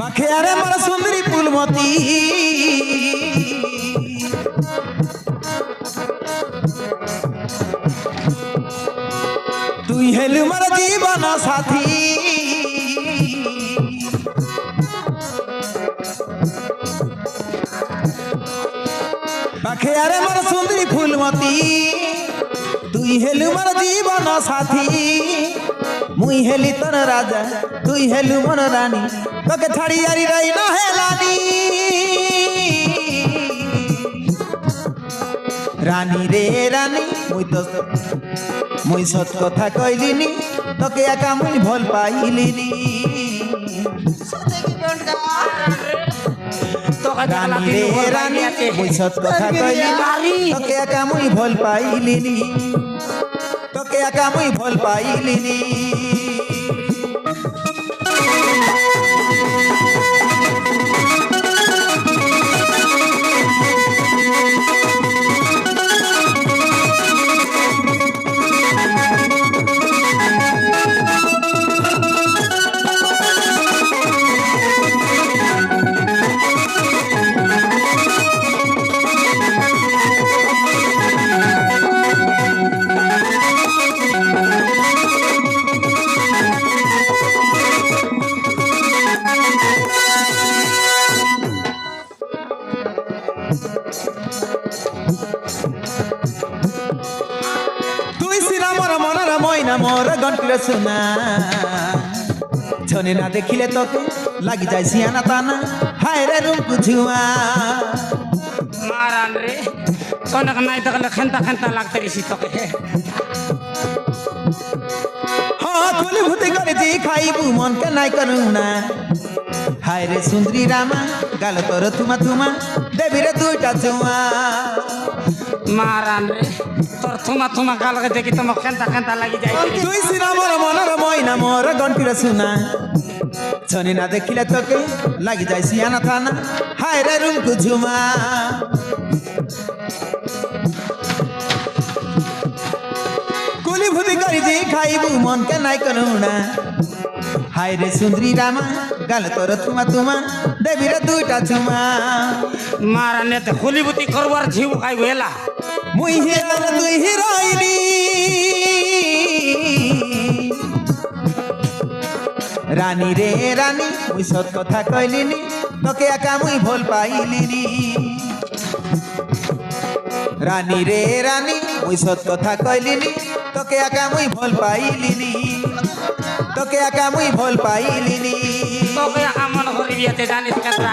পাখে আরে আমার সুন্দরী ফুলমতি তুই হেলু মোর জীবন সাথী পাখে আরে মোর সুন্দরী ফুলমতি তুই হেলু মোর জীবন সাথী মুই হেলি তোর রাজা তুই হেলু মোর রানী তোকে ছাড়ি আরি রাই না হেলানি রানী রে রানী মুই সত কথা কইলিনি তোকে একা মুই ভাল পাইলিনি রানী রে রানী মুই সত কথা কইলিনি তোকে একা মুই ভাল পাইলিনি তোকে একা মুই ভাল পাইলিনি মোর গন্টির সোনা ছনে না দেখিলে তোকে লাগি যায় সিয়ানা তানা হায় রে রূপ ঝুয়া মারান রে সোনাকে নাই দেখলে খেন্তা খেন্তা লাগতে গেছি তোকে হ্যাঁ খুলি ভূতি করেছি খাইবু মনকে নাই করু না হায় রে সুন্দরী রামা গাল তোর থুমা থুমা দেবী রে দুইটা চুমা মারান রে তোর থুমা থুমা গালকে দেখি তোমার খেন্তা খেন্তা লাগি যায় তুই সিনা মোর মনর ময়না মোর গন্টির সোনা ছনে না দেখিলে তোকে লাগি যায় সিয়ানা থানা হায় রে রূপ ঝুমা কুলি ভূতি করেছি খাইবু মনকে নাই করু না হায় রে সুন্দরী রামা গাল তোর থুমা থুমা দেবী রে দুইটা চুমা মারানে তো খুলিবুতি করবার ঝিউ খাইব এলা মুই হিরো তুই হিরোইনি রানী রে রানী মুই সত কথা কইলিনি তোকে একা মুই ভাল পাইলিনি রানী রে রানী মুই সত কথা কইলিনি তোকে একা মুই ভাল পাইলিনি তোকে একা মুই ভাল পাইলিনি তোকে আমন করে বিয়াতে জানিস কথা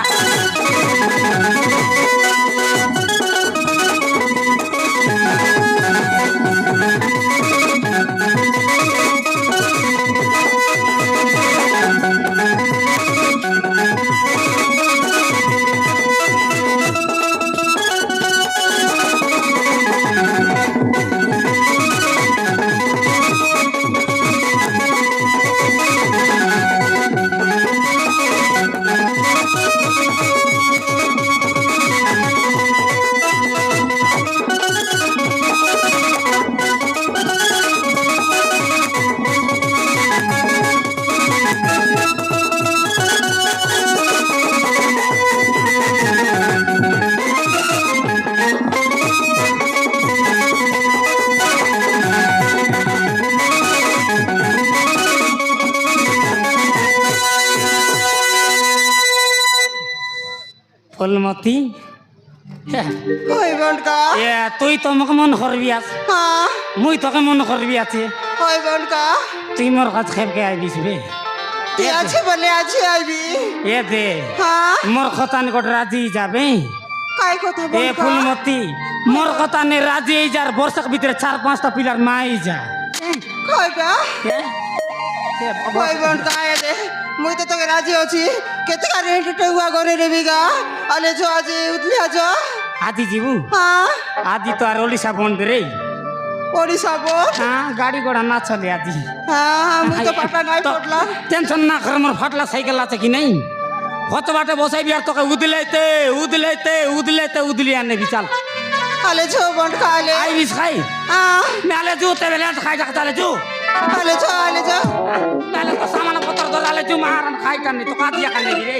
ফুলমতি ওই বনকা তুই তো আমাকে মন করবি আছ হ্যাঁ মুই তোকে মন করবি আছে ওই বনকা তুই মোর কাছে খেপকে আইবিস বে তুই আছে বলে আছে আইবি এ দে হ্যাঁ মোর কথা নিকট রাজি যাবে কাই কথা এ বনকা ফুলমতি মোর কথা নে রাজি এই যার বর্ষক ভিতরে 4-5টা পিলার মাই যা কইগা ওই বনকা আয় দে মুই তো তোকে রাজি আছি কেতে কারে হেঁটে হুয়া করে নেবি গা আলে যো আজি উঠলি আজ আদি জীবু হ্যাঁ আদি তো আর ওড়িশা বন্ধ রে ওড়িশা বল হ্যাঁ গাড়ি ঘোড়া না চলে আদি হ্যাঁ মুই তো পাটা নাই পড়লা টেনশন না কর মোর ফাটলা সাইকেল আছে কি নাই কত বাটে বসাইবি আর তোকে উদলাইতে আনে বিচাল আলে ছো বন্ড খালে আই বিষ খাই মেলে জু তে বেলে খাই যাক তালে জু আলে ছো মেলে তো সামান পত্র দলালে জু মারান খাই কানে তো কাদিয়া কানে রে